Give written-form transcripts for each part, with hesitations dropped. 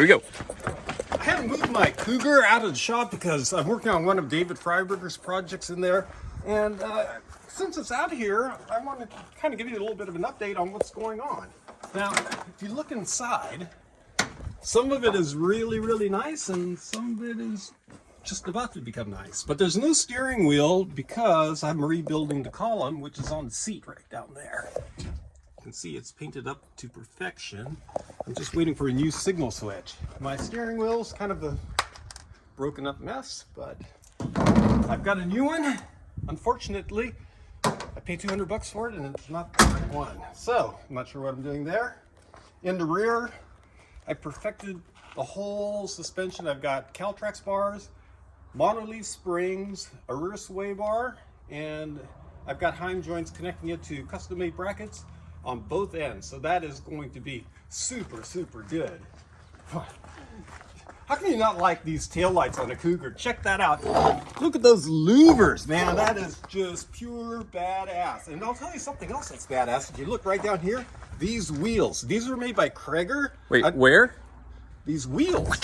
Here we go. I haven't moved my Cougar out of the shop because I'm working on one of David Freiberger's projects in there. And since it's out here, I want to kind of give you a little bit of an update on what's going on. Now, if you look inside, some of it is really, really nice and some of it is just about to become nice. But there's no steering wheel because I'm rebuilding the column, which is on the seat right down there. You can see it's painted up to perfection. I'm just waiting for a new signal switch. My steering wheel's kind of a broken up mess, but I've got a new one. Unfortunately, I paid $200 for it and it's not the right one. So, I'm not sure what I'm doing there. In the rear, I perfected the whole suspension. I've got Caltrax bars, monolith springs, a rear sway bar, and I've got Heim joints connecting it to custom-made brackets on both ends. So that is going to be super, super good. How can you not like these taillights on a Cougar? Check that out. Look at those louvers, man. That is just pure badass. And I'll tell you something else that's badass. If you look right down here, these wheels. These were made by Cougar. Wait, where? These wheels.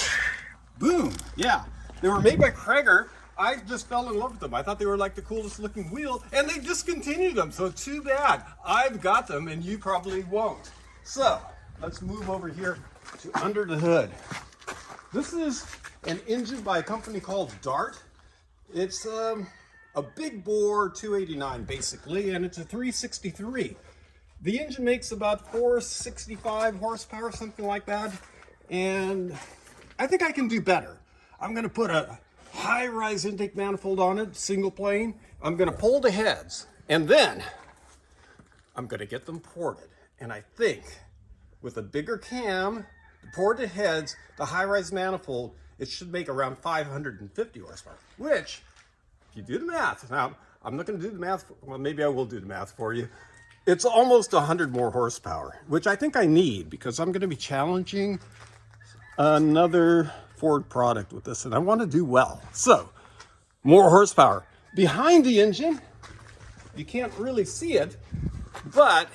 Boom. Yeah. They were made by Cougar. I just fell in love with them. I thought they were like the coolest looking wheel, and they discontinued them, so too bad. I've got them, and you probably won't. So, let's move over here to under the hood. This is an engine by a company called Dart. It's a big bore 289 basically, and it's a 363. The engine makes about 465 horsepower, something like that, and I think I can do better. I'm going to put a high-rise intake manifold on it, single plane. I'm going to pull the heads, and then I'm going to get them ported. And I think with a bigger cam, the ported heads, the high-rise manifold, it should make around 550 horsepower, which, if you do the math, now I'm not going to do the math, well, maybe I will do the math for you. It's almost 100 more horsepower, which I think I need because I'm going to be challenging another Ford product with this, and I want to do well. So, more horsepower. Behind the engine, you can't really see it, but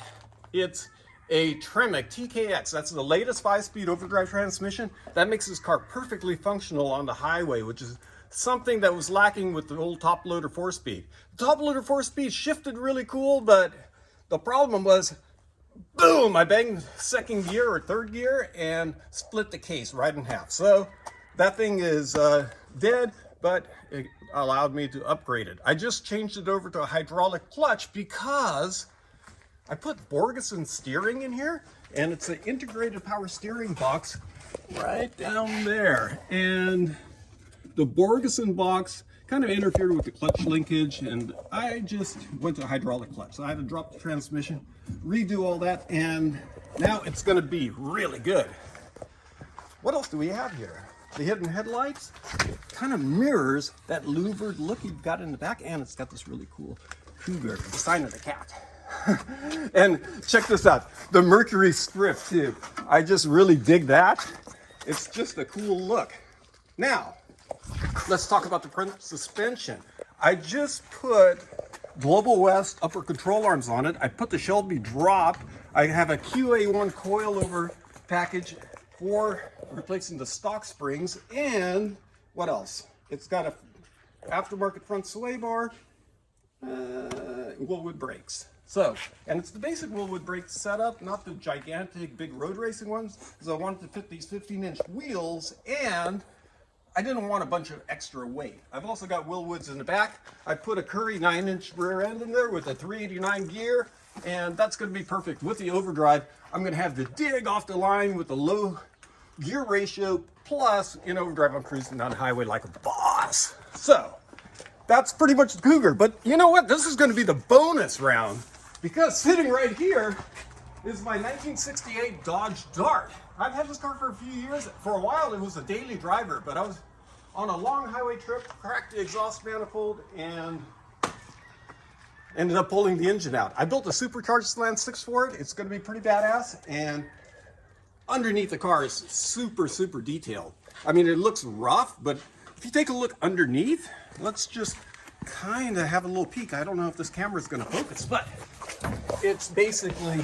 it's a Tremec TKX. That's the latest 5-speed overdrive transmission. That makes this car perfectly functional on the highway, which is something that was lacking with the old top loader 4-speed. The top loader 4-speed shifted really cool, but the problem was, boom, I banged second gear or third gear and split the case right in half. So that thing is dead, but it allowed me to upgrade it. I just changed it over to a hydraulic clutch because I put Borgeson steering in here, and it's an integrated power steering box right down there. And the Borgeson box kind of interfered with the clutch linkage, and I just went to a hydraulic clutch. So I had to drop the transmission, redo all that, and now it's going to be really good. What else do we have here? The hidden headlights kind of mirrors that louvered look you've got in the back, and it's got this really cool Cougar, the sign of the cat. And check this out, the Mercury strip too. I just really dig that. It's just a cool look. Now, let's talk about the front suspension. I just put Global West upper control arms on it. I put the Shelby drop. I have a QA1 coilover package for replacing the stock springs. And what else? It's got a aftermarket front sway bar, Willwood brakes. So, and it's the basic Willwood brake setup, not the gigantic big road racing ones, because I wanted to fit these 15-inch wheels, and I didn't want a bunch of extra weight. I've also got Willwoods in the back. I put a Curry 9-inch rear end in there with a 389 gear, and that's going to be perfect with the overdrive. I'm going to have the dig off the line with the low gear ratio, plus in overdrive I'm cruising down the highway like a boss. So, that's pretty much the Cougar. But you know what? This is going to be the bonus round, because sitting right here is my 1968 Dodge Dart. I've had this car for a few years. For a while, it was a daily driver, but I was on a long highway trip, cracked the exhaust manifold, and ended up pulling the engine out. I built a supercharged slant 6 for it. It's going to be pretty badass, and underneath the car is super, super detailed. I mean, it looks rough, but if you take a look underneath, let's just kind of have a little peek. I don't know if this camera is going to focus, but it's basically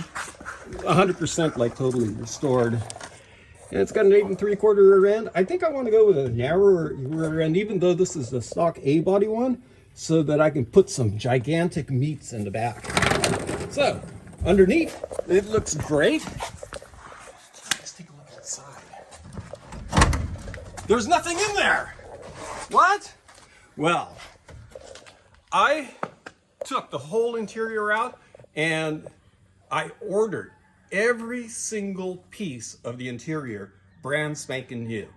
100% like totally restored. And it's got an 8 3/4 rear end. I think I want to go with a narrower rear end, even though this is the stock A-body one, so that I can put some gigantic meats in the back. So, underneath, it looks great. Let's take a look outside. There's nothing in there. What? Well, I took the whole interior out and I ordered every single piece of the interior brand spanking new.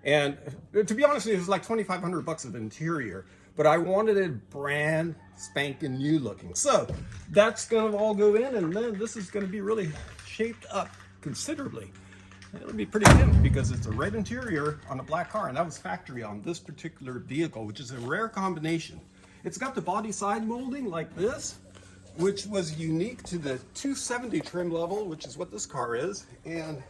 And to be honest with you, it was like $2,500 of interior, but I wanted it brand spanking new looking. So that's gonna all go in, and then this is gonna be really shaped up considerably. It'll be pretty good because it's a red interior on a black car, and that was factory on this particular vehicle, which is a rare combination. It's got the body side molding like this, which was unique to the 270 trim level, which is what this car is, and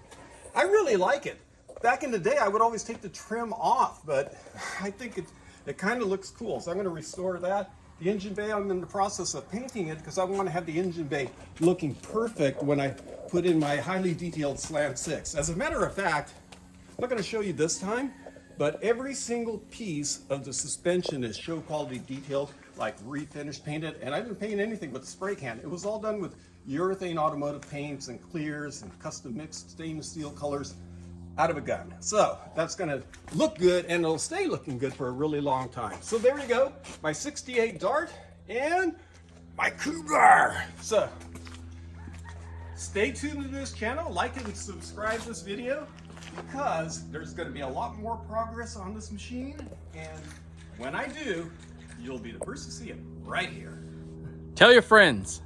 I really like it. Back in the day, I would always take the trim off, but I think it kind of looks cool, so I'm going to restore that. The engine bay, I'm in the process of painting it because I want to have the engine bay looking perfect when I put in my highly detailed slant 6. As a matter of fact, I'm not going to show you this time, but every single piece of the suspension is show quality detailed, like refinish painted, and I didn't paint anything with spray can. It was all done with urethane automotive paints and clears and custom mixed stainless steel colors out of a gun. So that's gonna look good, and it'll stay looking good for a really long time. So there you go, my 68 Dart and my Cougar. So stay tuned to this channel, like it and subscribe this video, because there's gonna be a lot more progress on this machine, and when I do, you'll be the first to see it right here. Tell your friends.